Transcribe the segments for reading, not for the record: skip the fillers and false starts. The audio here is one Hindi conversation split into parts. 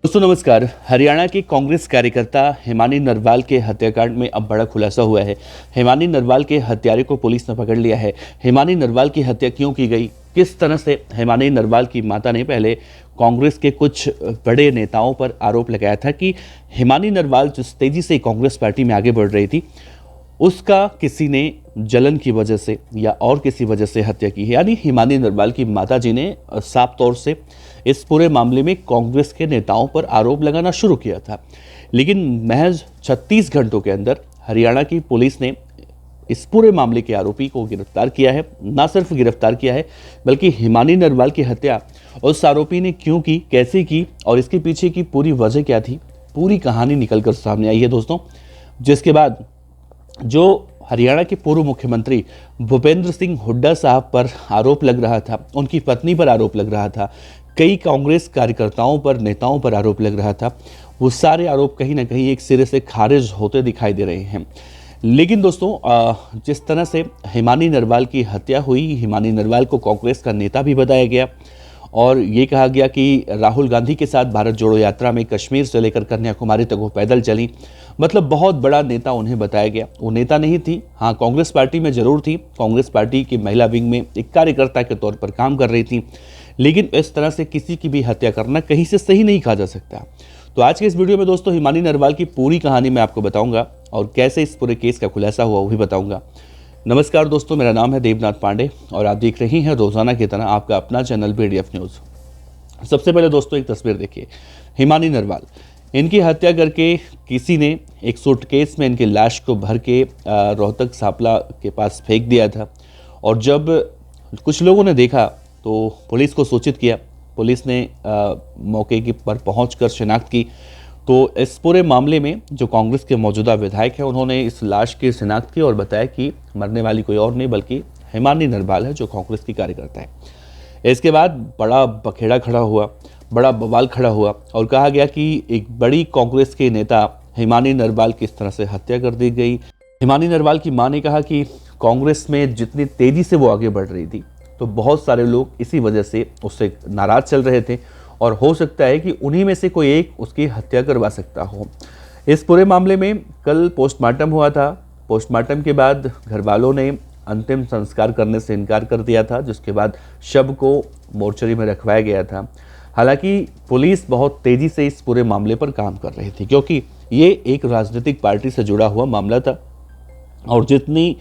दोस्तों नमस्कार। हरियाणा की कांग्रेस कार्यकर्ता हिमानी नरवाल के हत्याकांड में अब बड़ा खुलासा हुआ है। हिमानी नरवाल के हत्यारे को पुलिस ने पकड़ लिया है। हिमानी नरवाल की हत्या क्यों की गई, किस तरह से हिमानी नरवाल की माता ने पहले कांग्रेस के कुछ बड़े नेताओं पर आरोप लगाया था कि हिमानी नरवाल जिस तेजी से कांग्रेस पार्टी में आगे बढ़ रही थी उसका किसी ने जलन की वजह से या और किसी वजह से हत्या की है। यानी हिमानी नरवाल की माताजी ने साफ तौर से इस पूरे मामले में कांग्रेस के नेताओं पर आरोप लगाना शुरू किया था। लेकिन महज 36 घंटों के अंदर हरियाणा की पुलिस ने इस पूरे मामले के आरोपी को गिरफ्तार किया है। ना सिर्फ गिरफ्तार किया है बल्कि हिमानी नरवाल की हत्या उस आरोपी ने क्यों की, कैसे की और इसके पीछे की पूरी वजह क्या थी, पूरी कहानी निकलकर सामने आई है दोस्तों। जिसके बाद जो हरियाणा के पूर्व मुख्यमंत्री भूपेंद्र सिंह हुड्डा साहब पर आरोप लग रहा था, उनकी पत्नी पर आरोप लग रहा था, कई कांग्रेस कार्यकर्ताओं पर, नेताओं पर आरोप लग रहा था, वो सारे आरोप कहीं ना कहीं एक सिरे से खारिज होते दिखाई दे रहे हैं। लेकिन दोस्तों जिस तरह से हिमानी नरवाल की हत्या हुई, हिमानी नरवाल को कांग्रेस का नेता भी बताया गया और ये कहा गया कि राहुल गांधी के साथ भारत जोड़ो यात्रा में कश्मीर से लेकर कन्याकुमारी तक वो पैदल चली, मतलब बहुत बड़ा नेता उन्हें बताया गया। वो नेता नहीं थी, हाँ कांग्रेस पार्टी में जरूर थी, कांग्रेस पार्टी की महिला विंग में एक कार्यकर्ता के तौर पर काम कर रही थी। लेकिन इस तरह से किसी की भी हत्या करना कहीं से सही नहीं कहा जा सकता। तो आज के इस वीडियो में दोस्तों हिमानी नरवाल की पूरी कहानी मैं आपको बताऊंगा और कैसे इस पूरे केस का खुलासा हुआ वो भी बताऊंगा। नमस्कार दोस्तों, मेरा नाम है देवनाथ पांडे और आप देख रहे हैं रोजाना की तरह आपका अपना चैनल BDF न्यूज़। सबसे पहले दोस्तों एक तस्वीर देखिए, हिमानी नरवाल, इनकी हत्या करके किसी ने एक सूटकेस में इनकी लाश को भर के रोहतक सापला के पास फेंक दिया था। और जब कुछ लोगों ने देखा तो पुलिस को सूचित किया। पुलिस ने मौके की पर पहुंचकर शिनाख्त की। तो इस पूरे मामले में जो कांग्रेस के मौजूदा विधायक हैं उन्होंने इस लाश की शिनाख्त की और बताया कि मरने वाली कोई और नहीं बल्कि हिमानी नरवाल है जो कांग्रेस की कार्यकर्ता है। इसके बाद बड़ा बखेड़ा खड़ा हुआ, बड़ा बवाल खड़ा हुआ और कहा गया कि एक बड़ी कांग्रेस के नेता हिमानी नरवाल की इस तरह से हत्या कर दी गई। हिमानी नरवाल की मां ने कहा कि कांग्रेस में जितनी तेजी से वो आगे बढ़ रही थी तो बहुत सारे लोग इसी वजह से उससे नाराज चल रहे थे और हो सकता है कि उन्हीं में से कोई एक उसकी हत्या करवा सकता हो। इस पूरे मामले में कल पोस्टमार्टम हुआ था। पोस्टमार्टम के बाद घर वालों ने अंतिम संस्कार करने से इनकार कर दिया था, जिसके बाद शव को मोर्चरी में रखवाया गया था। हालांकि पुलिस बहुत तेजी से इस पूरे मामले पर काम कर रही थी क्योंकि ये एक राजनीतिक पार्टी से जुड़ा हुआ मामला था और जितनी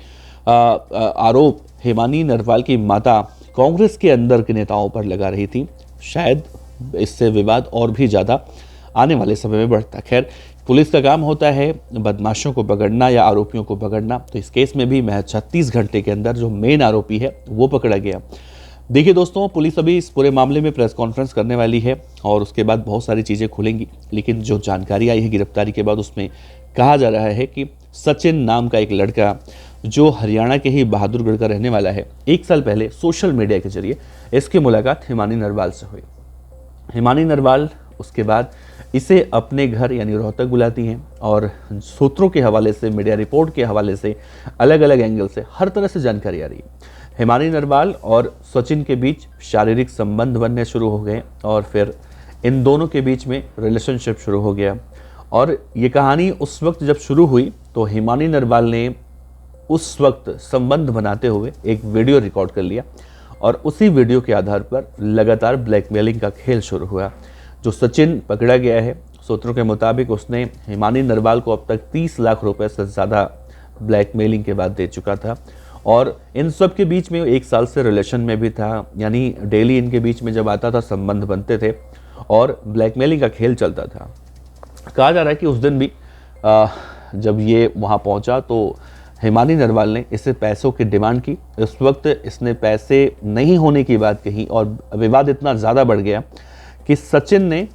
आरोप हिमानी नरवाल की माता कांग्रेस के अंदर के नेताओं पर लगा रही थी, शायद इससे विवाद और भी ज़्यादा आने वाले समय में बढ़ता। खैर, पुलिस का काम होता है बदमाशों को पकड़ना या आरोपियों को पकड़ना। तो इस केस में भी महज 36 घंटे के अंदर जो मेन आरोपी है वो पकड़ा गया। देखिए दोस्तों, पुलिस अभी इस पूरे मामले में प्रेस कॉन्फ्रेंस करने वाली है और उसके बाद बहुत सारी चीज़ें खुलेंगी। लेकिन जो जानकारी आई है गिरफ्तारी के बाद उसमें कहा जा रहा है कि सचिन नाम का एक लड़का जो हरियाणा के ही बहादुरगढ़ का रहने वाला है, 1 साल पहले सोशल मीडिया के जरिए इसकी मुलाकात हिमानी नरवाल से हुई। हिमानी नरवाल उसके बाद इसे अपने घर यानी रोहतक बुलाती हैं और सूत्रों के हवाले से, मीडिया रिपोर्ट के हवाले से, अलग अलग एंगल से हर तरह से जानकारी आ रही है। हिमानी नरवाल और सचिन के बीच शारीरिक संबंध बनने शुरू हो गए और फिर इन दोनों के बीच में रिलेशनशिप शुरू हो गया। और ये कहानी उस वक्त जब शुरू हुई तो हिमानी नरवाल ने उस वक्त संबंध बनाते हुए एक वीडियो रिकॉर्ड कर लिया और उसी वीडियो के आधार पर लगातार ब्लैकमेलिंग का खेल शुरू हुआ। जो सचिन पकड़ा गया है, सूत्रों के मुताबिक उसने हिमानी नरवाल को अब तक 30 लाख रुपए से ज़्यादा ब्लैकमेलिंग के बाद दे चुका था और इन सब के बीच में 1 साल से रिलेशन में भी था। यानी डेली इनके बीच में जब आता था संबंध बनते थे और ब्लैकमेलिंग का खेल चलता था। कहा जा रहा है कि उस दिन भी जब ये वहाँ पहुँचा तो हिमानी नरवाल ने इससे पैसों की डिमांड की। इस वक्त इसने पैसे नहीं होने की बात कही और विवाद इतना ज़्यादा बढ़ गया कि सचिन ने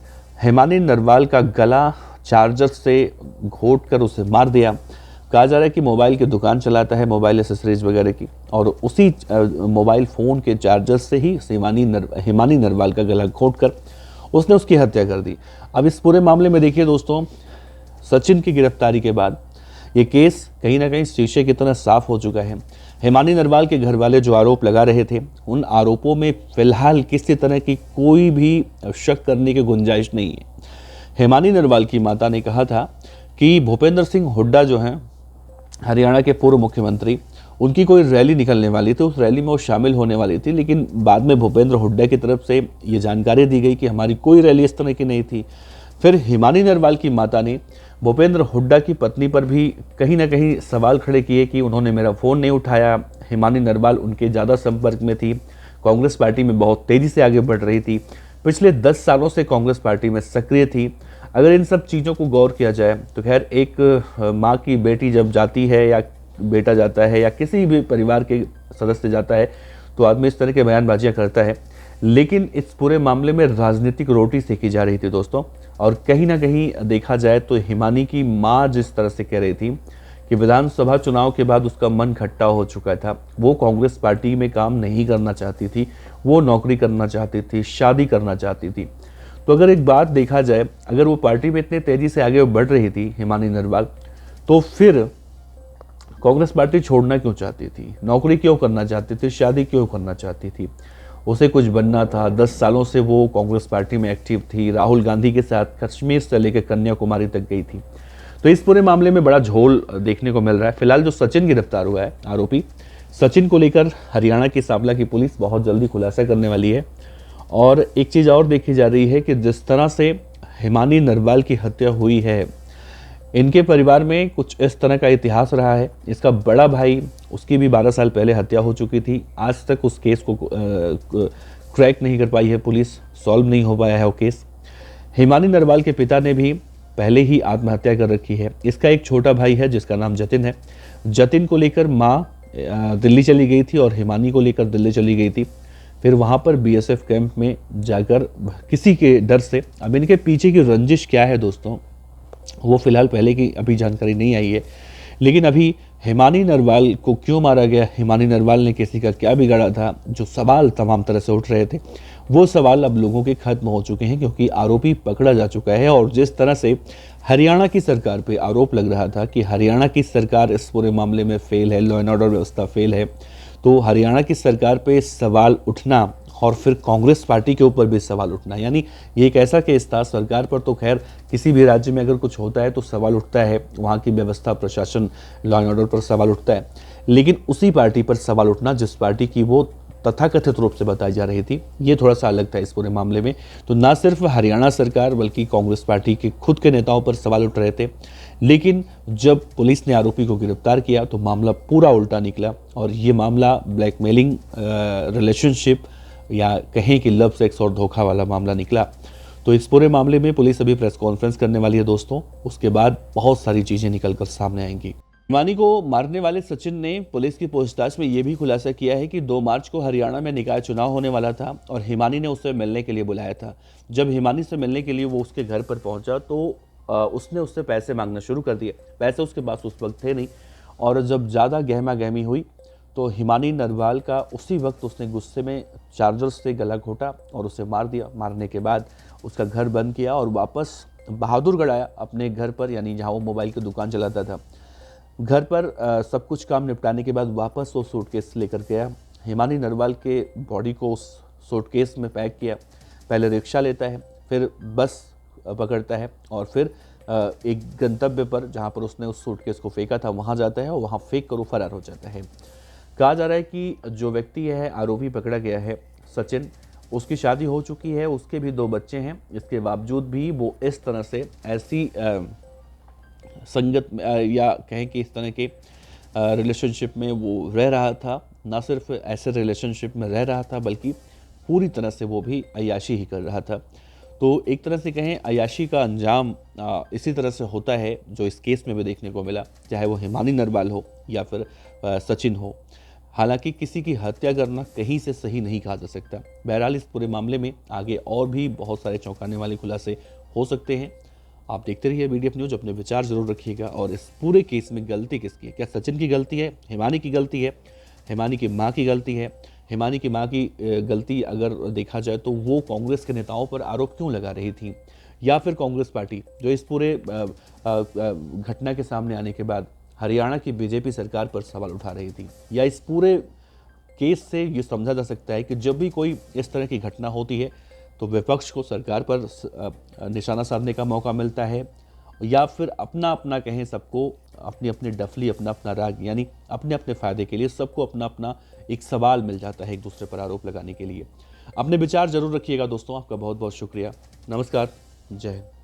हिमानी नरवाल का गला चार्जर से घोट कर उसे मार दिया। कहा जा रहा है कि मोबाइल की दुकान चलाता है, मोबाइल एसेसरीज वगैरह की, और उसी मोबाइल फ़ोन के चार्जर से ही हिमानी नरवाल का गला घोट कर उसने उसकी हत्या कर दी। अब इस पूरे मामले में देखिए दोस्तों, सचिन की गिरफ्तारी के बाद ये केस कहीं ना कहीं शीशे की तरह साफ हो चुका है। हिमानी नरवाल के घर वाले जो आरोप लगा रहे थे उन आरोपों में फिलहाल किसी तरह की कोई भी शक करने की गुंजाइश नहीं है। हिमानी नरवाल की माता ने कहा था कि भूपेंद्र सिंह हुड्डा जो हैं हरियाणा के पूर्व मुख्यमंत्री, उनकी कोई रैली निकलने वाली थी, उस रैली में वो शामिल होने वाली थी, लेकिन बाद में भूपेंद्र हुड्डा की तरफ से ये जानकारी दी गई कि हमारी कोई रैली इस तरह की नहीं थी। फिर हिमानी नरवाल की माता ने भूपेंद्र हुड्डा की पत्नी पर भी कहीं ना कहीं सवाल खड़े किए कि उन्होंने मेरा फ़ोन नहीं उठाया। हिमानी नरवाल उनके ज़्यादा संपर्क में थी, कांग्रेस पार्टी में बहुत तेज़ी से आगे बढ़ रही थी, पिछले 10 सालों से कांग्रेस पार्टी में सक्रिय थी। अगर इन सब चीज़ों को गौर किया जाए तो खैर एक माँ की बेटी जब जाती है या बेटा जाता है या किसी भी परिवार के सदस्य जाता है तो आदमी इस तरह के बयानबाजियाँ करता है, लेकिन इस पूरे मामले में राजनीतिक रोटी सेकी जा रही थी दोस्तों। और कहीं ना कहीं देखा जाए तो हिमानी की माँ जिस तरह से कह रही थी कि विधानसभा चुनाव के बाद उसका मन खट्टा हो चुका था, वो कांग्रेस पार्टी में काम नहीं करना चाहती थी, वो नौकरी करना चाहती थी, शादी करना चाहती थी। तो अगर एक बात देखा जाए, अगर वो पार्टी में इतने तेजी से आगे बढ़ रही थी हिमानी नरवाल, तो फिर कांग्रेस पार्टी छोड़ना क्यों चाहती थी, नौकरी क्यों करना चाहती थी, शादी क्यों करना चाहती थी? उसे कुछ बनना था। 10 सालों से वो कांग्रेस पार्टी में एक्टिव थी, राहुल गांधी के साथ कश्मीर से लेकर कन्याकुमारी तक गई थी। तो इस पूरे मामले में बड़ा झोल देखने को मिल रहा है। फिलहाल जो सचिन गिरफ्तार हुआ है आरोपी, सचिन को लेकर हरियाणा की सांपला की पुलिस बहुत जल्दी खुलासा करने वाली है। और एक चीज़ और देखी जा रही है कि जिस तरह से हिमानी नरवाल की हत्या हुई है, इनके परिवार में कुछ इस तरह का इतिहास रहा है। इसका बड़ा भाई, उसकी भी 12 साल पहले हत्या हो चुकी थी, आज तक उस केस को क्रैक नहीं कर पाई है पुलिस, सॉल्व नहीं हो पाया है वो केस। हिमानी नरवाल के पिता ने भी पहले ही आत्महत्या कर रखी है। इसका एक छोटा भाई है जिसका नाम जतिन है। जतिन को लेकर माँ दिल्ली चली गई थी और हिमानी को लेकर दिल्ली चली गई थी। फिर वहाँ पर बीएसएफ कैंप में जाकर किसी के डर से, अब इनके पीछे की रंजिश क्या है दोस्तों, वो फिलहाल पहले की अभी जानकारी नहीं आई है। लेकिन अभी हिमानी नरवाल को क्यों मारा गया, हिमानी नरवाल ने किसी का क्या बिगाड़ा था, जो सवाल तमाम तरह से उठ रहे थे, वो सवाल अब लोगों के खत्म हो चुके हैं क्योंकि आरोपी पकड़ा जा चुका है। और जिस तरह से हरियाणा की सरकार पे आरोप लग रहा था कि हरियाणा की सरकार इस पूरे मामले में फेल है, लॉ एंड ऑर्डर व्यवस्था फेल है, तो हरियाणा की सरकार पे सवाल उठना और फिर कांग्रेस पार्टी के ऊपर भी सवाल उठना, यानी ये एक ऐसा केस था। सरकार पर तो खैर किसी भी राज्य में अगर कुछ होता है तो सवाल उठता है, वहाँ की व्यवस्था, प्रशासन, लॉ एंड ऑर्डर पर सवाल उठता है, लेकिन उसी पार्टी पर सवाल उठना जिस पार्टी की वो तथाकथित रूप से बताई जा रही थी, ये थोड़ा सा अलग था इस पूरे मामले में। तो ना सिर्फ हरियाणा सरकार बल्कि कांग्रेस पार्टी के खुद के नेताओं पर सवाल उठ रहे थे। लेकिन जब पुलिस ने आरोपी को गिरफ्तार किया तो मामला पूरा उल्टा निकला और ये मामला ब्लैकमेलिंग रिलेशनशिप या कहें कि लव सेक्स और धोखा वाला मामला निकला। तो इस पूरे मामले में पुलिस अभी प्रेस कॉन्फ्रेंस करने वाली है दोस्तों, उसके बाद बहुत सारी चीज़ें निकल कर सामने आएंगी। हिमानी को मारने वाले सचिन ने पुलिस की पूछताछ में यह भी खुलासा किया है कि 2 मार्च को हरियाणा में निकाय चुनाव होने वाला था और हिमानी ने उसे मिलने के लिए बुलाया था। जब हिमानी से मिलने के लिए वो उसके घर पर पहुंचा तो उसने उससे पैसे मांगना शुरू कर दिए। पैसे उसके पास उस वक्त थे नहीं और जब ज़्यादा गहमा गहमी हुई तो हिमानी नरवाल का उसी वक्त उसने गुस्से में चार्जर से गला घोटा और उसे मार दिया। मारने के बाद उसका घर बंद किया और वापस बहादुरगढ़ आया अपने घर पर, यानी जहाँ वो मोबाइल की दुकान चलाता था। घर पर सब कुछ काम निपटाने के बाद वापस वो सूटकेस लेकर गया। हिमानी नरवाल के बॉडी को उस सूटकेस में पैक किया। पहले रिक्शा लेता है, फिर बस पकड़ता है और फिर एक गंतव्य पर जहाँ पर उसने उस सूटकेस को फेंका था वहाँ जाता है और वहाँ फेंक कर वो फरार हो जाता है। कहा जा रहा है कि जो व्यक्ति है, आरोपी पकड़ा गया है सचिन, उसकी शादी हो चुकी है, उसके भी 2 बच्चे हैं। इसके बावजूद भी वो इस तरह से ऐसी संगत या कहें कि इस तरह के रिलेशनशिप में वो रह रहा था। ना सिर्फ ऐसे रिलेशनशिप में रह रहा था बल्कि पूरी तरह से वो भी अय्याशी ही कर रहा था। तो एक तरह से कहें अय्याशी का अंजाम इसी तरह से होता है जो इस केस में भी देखने को मिला, चाहे वो हिमानी नरवाल हो या फिर सचिन हो। हालांकि किसी की हत्या करना कहीं से सही नहीं कहा जा सकता। बहरहाल इस पूरे मामले में आगे और भी बहुत सारे चौंकाने वाले खुलासे हो सकते हैं। आप देखते रहिए बीडीएफ न्यूज, अपने विचार जरूर रखिएगा। और इस पूरे केस में गलती किसकी है? क्या सचिन की गलती है, हिमानी की गलती है, हिमानी की माँ की गलती है? हिमानी की माँ की गलती अगर देखा जाए तो वो कांग्रेस के नेताओं पर आरोप क्यों लगा रही थी, या फिर कांग्रेस पार्टी जो इस पूरे घटना के सामने आने के बाद हरियाणा की बीजेपी सरकार पर सवाल उठा रही थी? या इस पूरे केस से ये समझा जा सकता है कि जब भी कोई इस तरह की घटना होती है तो विपक्ष को सरकार पर निशाना साधने का मौका मिलता है, या फिर अपना अपना कहें सबको अपनी अपनी डफली, अपना अपना राग, यानी अपने अपने फ़ायदे के लिए सबको अपना अपना एक सवाल मिल जाता है एक दूसरे पर आरोप लगाने के लिए। अपने विचार जरूर रखिएगा दोस्तों। आपका बहुत बहुत शुक्रिया। नमस्कार। जय हिंद।